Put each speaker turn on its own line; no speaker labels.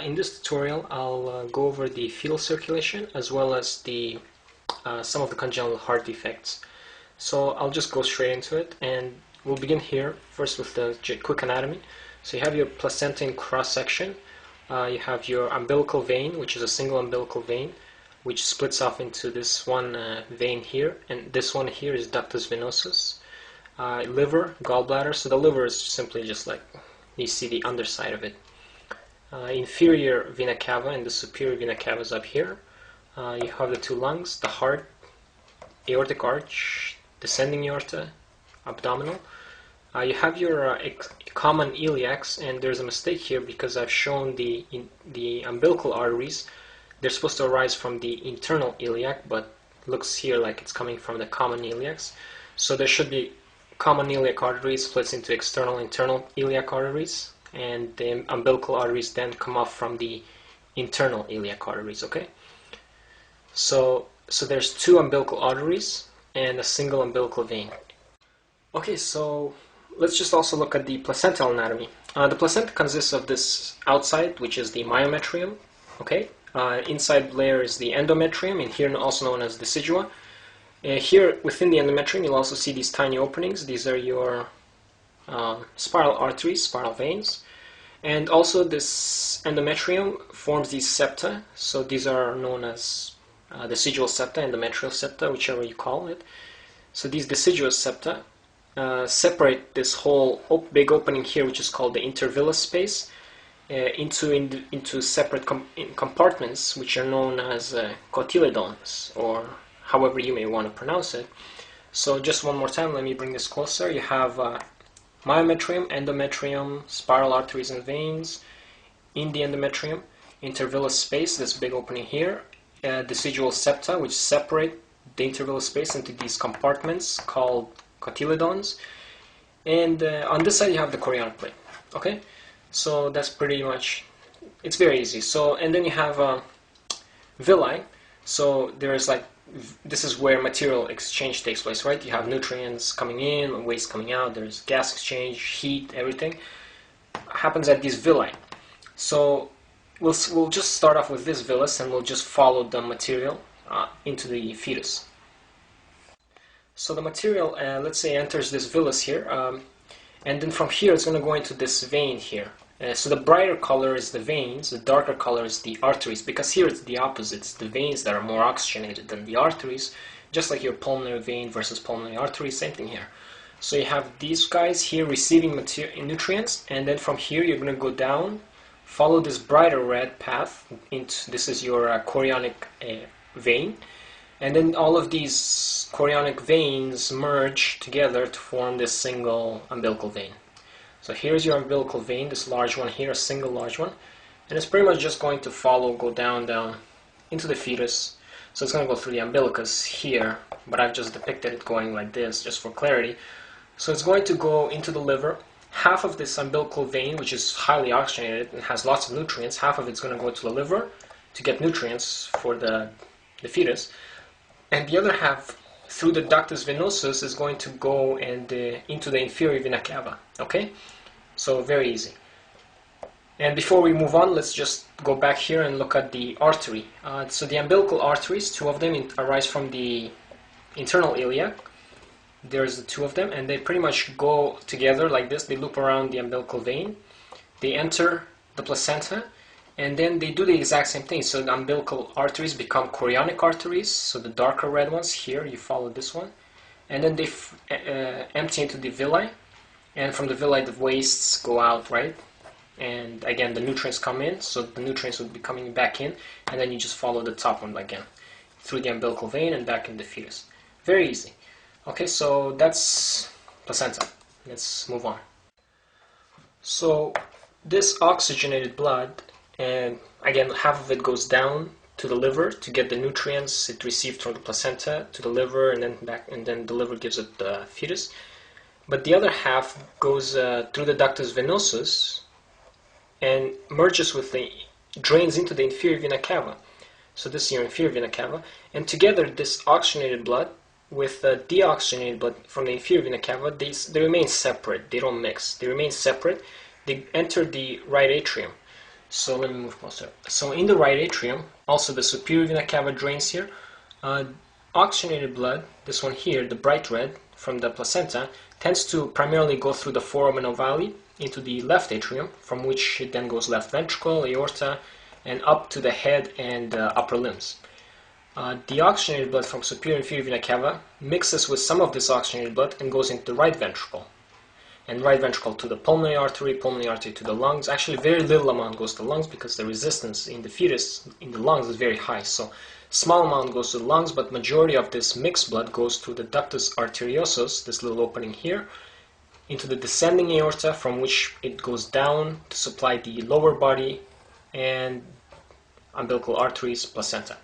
In this tutorial, I'll go over the fetal circulation as well as the some of the congenital heart defects. So I'll just go straight into it, and we'll begin here first with the quick anatomy. So you have your placenta in cross-section. You have your umbilical vein, which is a single umbilical vein, which splits off into this one vein here, and this one here is ductus venosus. Liver, gallbladder. So the liver is simply just like you see the underside of it. Inferior vena cava and the superior vena cava is up here. You have the two lungs, the heart, aortic arch, descending aorta, abdominal. You have your common iliacs, and there's a mistake here because I've shown the umbilical arteries. They're supposed to arise from the internal iliac, but looks here like it's coming from the common iliacs. So there should be common iliac arteries splits into external internal iliac arteries, and the umbilical arteries then come off from the internal iliac arteries. Okay, so there's two umbilical arteries and a single umbilical vein. Okay, so let's just also look at the placental anatomy. The placenta consists of this outside, which is the myometrium. Okay, inside layer is the endometrium, and here also known as decidua. Here within the endometrium, you'll also see these tiny openings. These are your spiral arteries, spiral veins, and also this endometrium forms these septa. So these are known as decidual septa, endometrial septa, whichever you call it. So these deciduous septa separate this whole big opening here, which is called the intervillous space, into separate compartments, which are known as cotyledons, or however you may want to pronounce it. So just one more time, let me bring this closer. You have myometrium, endometrium, spiral arteries and veins in the endometrium, intervillous space, this big opening here, decidual septa, which separate the intervillous space into these compartments called cotyledons, and on this side you have the chorionic plate. Okay, so that's pretty much, it's very easy. So, and then you have villi. So there's like, this is where material exchange takes place, right? You have nutrients coming in, waste coming out, there's gas exchange, heat, everything happens at these villi. So we'll just start off with this villus, and we'll just follow the material into the fetus. So the material, let's say, enters this villus here, and then from here it's going to go into this vein here. So the brighter color is the veins, the darker color is the arteries, because here it's the opposite. It's the veins that are more oxygenated than the arteries, just like your pulmonary vein versus pulmonary artery, same thing here. So you have these guys here receiving nutrients, and then from here you're going to go down, follow this brighter red path, this is your chorionic vein, and then all of these chorionic veins merge together to form this single umbilical vein. So here's your umbilical vein, this large one here, a single large one, and it's pretty much just going to go down into the fetus. So it's going to go through the umbilicus here, but I've just depicted it going like this just for clarity. So it's going to go into the liver. Half of this umbilical vein, which is highly oxygenated and has lots of nutrients, half of it's going to go to the liver to get nutrients for the fetus, and the other half through the ductus venosus is going to go and into the inferior vena cava. Okay, so very easy. And before we move on, let's just go back here and look at the artery. So the umbilical arteries, two of them arise from the internal iliac. There's the two of them, and they pretty much go together like this. They loop around the umbilical vein, they enter the placenta, and then they do the exact same thing. So the umbilical arteries become chorionic arteries, so the darker red ones here, you follow this one, and then they empty into the villi, and from the villi the wastes go out, right? And again the nutrients come in, so the nutrients would be coming back in, and then you just follow the top one again through the umbilical vein and back in the fetus. Very easy. Okay, so that's placenta. Let's move on. So this oxygenated blood, and again half of it goes down to the liver to get the nutrients it received from the placenta to the liver, and then back, and then the liver gives it the fetus. But the other half goes through the ductus venosus and merges with drains into the inferior vena cava. So this is your inferior vena cava, and together this oxygenated blood with deoxygenated blood from the inferior vena cava, they remain separate. They don't mix. They remain separate. They enter the right atrium. So let me move closer. So in the right atrium, also the superior vena cava drains here. Oxygenated blood, this one here, the bright red from the placenta, tends to primarily go through the foramen ovale into the left atrium, from which it then goes left ventricle, aorta, and up to the head and upper limbs. The oxygenated blood from superior and inferior vena cava mixes with some of this oxygenated blood and goes into the right ventricle. And right ventricle to the pulmonary artery to the lungs. Actually, very little amount goes to the lungs because the resistance in the fetus in the lungs is very high. So small amount goes to the lungs, but majority of this mixed blood goes through the ductus arteriosus, this little opening here, into the descending aorta, from which it goes down to supply the lower body and umbilical arteries, placenta.